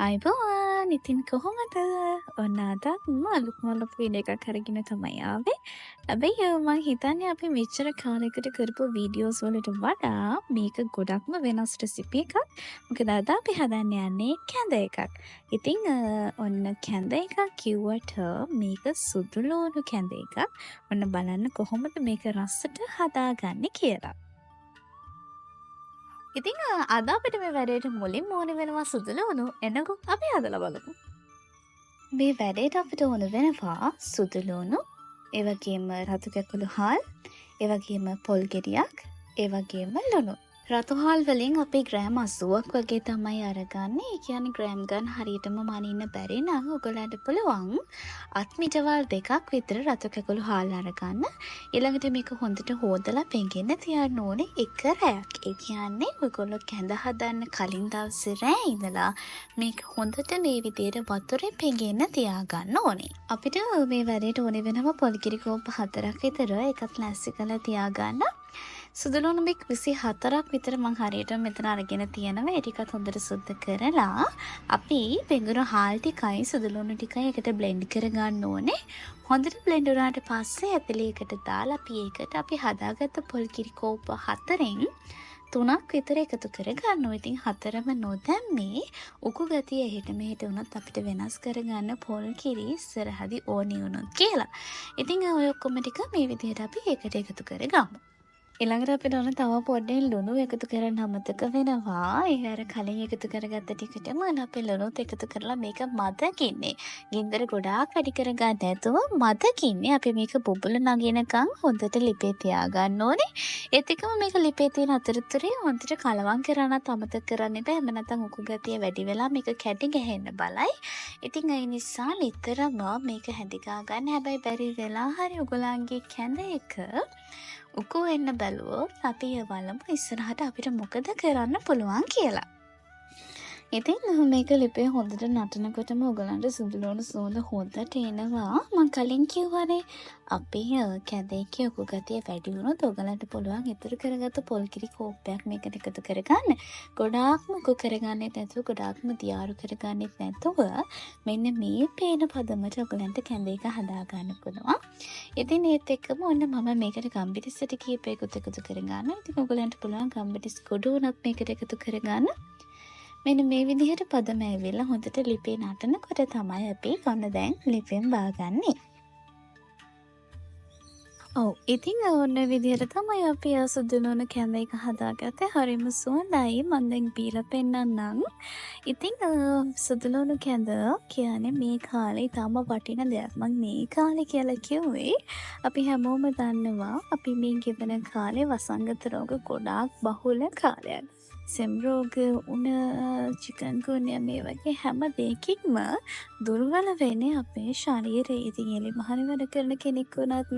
අයිබෝවන් ඉතින් කොහොමද ඔන්න අදත් අලුත් වීඩියෝ එකක් අරගෙන තමයි ආවේ. හැබැයි මම හිතන්නේ අපි මෙච්චර කාලයකට කරපු වීඩියෝස් වලට වඩා මේක ගොඩක්ම වෙනස් රෙසිපි එකක්. මොකද අද අපි හදන්න යන්නේ කැඳ එකක්. ඉතින් ඔන්න කැඳ එකක් කිව්වට මේක සුදු ලුණු කැඳ එකක්. ඔන්න බලන්න කොහොමද මේක රසට හදාගන්නේ කියලා. ඉතින් අද අපිට මේ වැඩේට මුලින්ම ඕනේ වෙනවා සුදු ලුණු. එනකො අපි හදලා බලමු. මේ වැඩේට අපිට ඕන වෙනවා සුදු ලුණු, ඒ වගේම රතු කැකුළු හාල්, ඒ වගේම පොල් ගෙඩියක්, ඒ වගේම ලුණු. රතු හාල් වලින් අපි ග්‍රෑම් 80ක් වගේ තමයි අරගන්නේ. ඒ කියන්නේ ග්‍රෑම් ගන්න හරියටම මනින්න බැරි නම් ඔයගලන්ට පුළුවන් අත්මිටවල් දෙකක් විතර රතු කැකුළු හාල් අරගන්න. ඊළඟට මේක හොඳට හොදලා පෙඟෙන්න තියන්න ඕනේ එක රැයක්. ඒ කියන්නේ ඔයගොල්ලෝ කැඳ හදන්න කලින් දවසේ රෑ ඉඳලා මේක හොඳට මේ විදිහට වතුරේ පෙඟෙන්න තියාගන්න ඕනේ. අපිට මේ වැඩේට ඕනේ වෙනවා පොල් කිරි කෝප්ප 4ක් විතර එකක් ලෑස්ති කරලා තියාගන්න. සුදු ලුණු බික් 24ක් විතර මං හරියට මෙතන අරගෙන තියෙනවා. ඒ ටිකත් හොඳට සුද්ධ කරලා අපි පෙඟුරු හාල් ටිකයි සුදු ලුණු ටිකයි එකට බ්ලෙන්ඩ් කරගන්න ඕනේ. හොඳට බ්ලෙන්ඩ් වුණාට පස්සේ ඇතුලේකට දාලා අපි හදාගත්ත පොල් කිරි කෝප්ප 4න් 3ක් විතර එකතු කරගන්න ඕනේ. ඉතින් 4ම නොදැම්මේ උකු ගතිය එහෙට මෙහෙට වුණත් අපිට වෙනස් කරගන්න පොල් කිරි ඉස්සරහදී ඕනේ වුණොත් කියලා. ඉතින් ඔය ඔක්කොම ටික මේ විදිහට අපි එකට එකතු කරගමු. ඊළඟට අපිට ඕන තව පොඩ්ඩක් ලුණු එකතු කරන්න අමතක වෙනවා. ඒ අර කලින් එකතු කරගත්ත ටිකටම අපි ලුණුත් එකතු කරලා මේක මදකින්නේ. ගින්දර ගොඩාක් වැඩි කරගන්න නැතුව මදකින්නේ. අපි මේක බුබුල නගිනකම් හොඳට ලිපේ තියාගන්න ඕනේ. ඒත් එක්කම මේක ලිපේ තියෙන අතරතුරේ හොඳට කලවම් කරන්නත් අමතක කරන්න එපා. එහෙම නැත්නම් උකු ගතිය වැඩි වෙලා මේක කැටි ගහන්න බලයි. ඉතින් ඒ නිසා නිතරම මේක හැඳිගා ගන්න. හැබැයි බැරි වෙලා හරි ඔයගොල්ලන්ගේ කැඳ එක උකු වෙන්න බැලුවොත් අපි බලමු ඉස්සරහට අපිට මොකද කරන්න පුළුවන් කියලා. ඉතින් මේක ලිපේ හොඳට නටනකොටම ඔයගලන්ට සුදු ලුණු සුවඳ හොඳට එනවා. මම කලින් කිව්වනේ අපේ කැඳේ උකු ගතිය වැඩි වුණොත් ඔයගලන්ට පුළුවන් ඉතුරු කරගත්ත පොල් කිරි කෝප්පයක් මේකට එකතු කරගන්න. ගොඩාක්ම උකු කරගන්නෙත් නැතුව ගොඩාක්ම දියාරු කරගන්නෙත් නැතුව මෙන්න මේ පේන පදමට ඔයගලන්ට කැඳේ එක හදා ගන්න පුළුවන්. ඉතින් ඒත් එක්කම ඔන්න මම මේකට ගම්බිරිස් ටික කීපයකට එකතු කරගන්නවා. ඉතින් ඔයගලන්ට පුළුවන් ගම්බිරිස් ගොඩ උනත් මේකට එකතු කරගන්න. මෙන්න මේ විදිහට පදම ඇවිල්ලා හොඳට ලිපේ නටනකොට තමයි අපි කොන්න දැන් ලිපෙන් බාගන්නේ. ඔව් ඉතින් ඔන්න විදිහට තමයි අපි සුදු ලුණු කැඳ එක හදාගත්තේ. හරිම සුවඳයි. මම දැන් බීලා පෙන්නන්නම්. ඉතින් සුදු ලුණු කැඳ කියන්නේ මේ කාලේ තාම වටින දෙයක්. මම මේ කාලේ කියලා කිව්වේ අපි හැමෝම දන්නවා අපි මේ ගෙවන කාලේ වසංගත රෝග ගොඩාක් බහුල කාලයක්. සෙම් රෝග උණ චිකන්ගුන්යා මේ වගේ හැම දෙයකින්ම දුර්වල වෙන්නේ අපේ ශරීරය. ඉතින් එලි මහරි වැඩ කරන කෙනෙක් වුණත්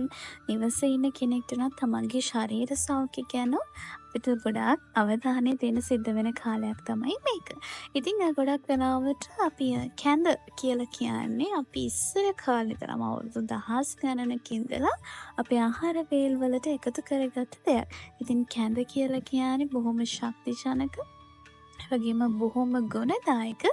නිවසේ ඉන්න කෙනෙක්ට උනත් තමන්ගේ ශරීර සෞඛ්‍ය ගැන අපිට ගොඩාක් අවධානය දෙන්න සිද්ධ වෙන කාලයක් තමයි මේක. ඉතින් ගොඩක් වෙලාවට අපි කැඳ කියලා කියන්නේ අපි ඉස්සර කාලේ තරම අවුරුදු දහස් ගණනක ඉඳලා අපේ ආහාර වේල් වලට එකතු කරගත්ත දෙයක්. ඉතින් කැඳ කියලා කියන්නේ බොහොම ශක්තිජනක වගේම බොහොම ගුණදායක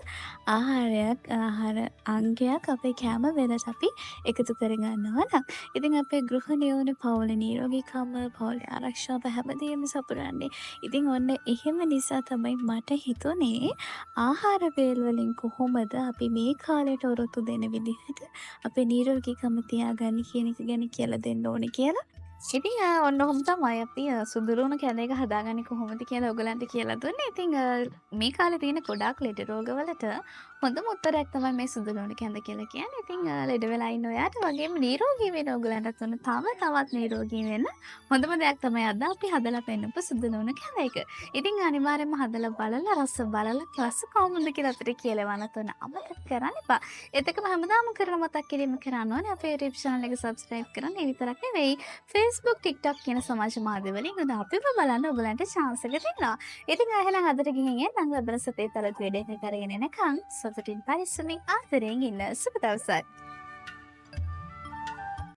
ආහාර අංගයක් අපේ කෑම වෙලට අපි එකතු කරගන්නවා නම්. ඉතින් අපේ ගෘහණියෝනේ පවුලේ නිරෝගීකම, පවුලේ ආරක්ෂාව හැමදේම සපුරන්නේ. ඉතින් ඔන්න එහෙම නිසා තමයි මට හිතුනේ ආහාර වේල් වලින් කොහොමද අපි මේ කාලයට ඔරොත්තු දෙන විදිහට අපේ නිරෝගීකම තියාගන්නේ කියන එක ගැන කියලා දෙන්න ඕනේ කියලා. ඉතින් ඔන්න ඔහොම තමයි අපි සුදු ලුණු කැඳ එක හදාගන්නේ කොහොමද කියලා ඔයගලන්ට කියලා දුන්නේ. ඉතින් මේ කාලේ තියෙන ගොඩාක් ලෙඩ රෝගවලට හොඳම උත්තරයක් තමයි මේ සුදු ලුණු කැඳ කියලා කියන්නේ. ඉතින් ලෙඩ වෙලා ඉන්න ඔයාට වගේම නිරෝගී වෙන ඔයගලන්ටත් උන තවත් නිරෝගී වෙන්න හොඳම දෙයක් තමයි අද අපි හදලා පෙන්නපු සුදු ලුණු කැඳ එක. ඉතින් අනිවාර්යෙන්ම හදලා බලලා රස කොහොමද කියලා අපිට කියලා වන්නත් උන අමතක කරන්න එපා. ඒත් එක්කම හැමදාම කරන මතක් කිරීම කරන්න ඕනේ. අපේ YouTube channel එක subscribe කරන්න. ඒ විතරක් නෙවෙයි Facebook, TikTok කියන සමාජ මාධ්‍ය වලින් උදා අපිව බලන්න ඔයගලන්ට chance එක දෙනවා. ඉතින් එහෙනම් අදට ගිහින් එන්න අද සතේ තරත් වීඩියෝ එක කරගෙන එනකන් සතුටින් පරිස්සමින් ආදරයෙන් ඉන්න සුබ දවසක්.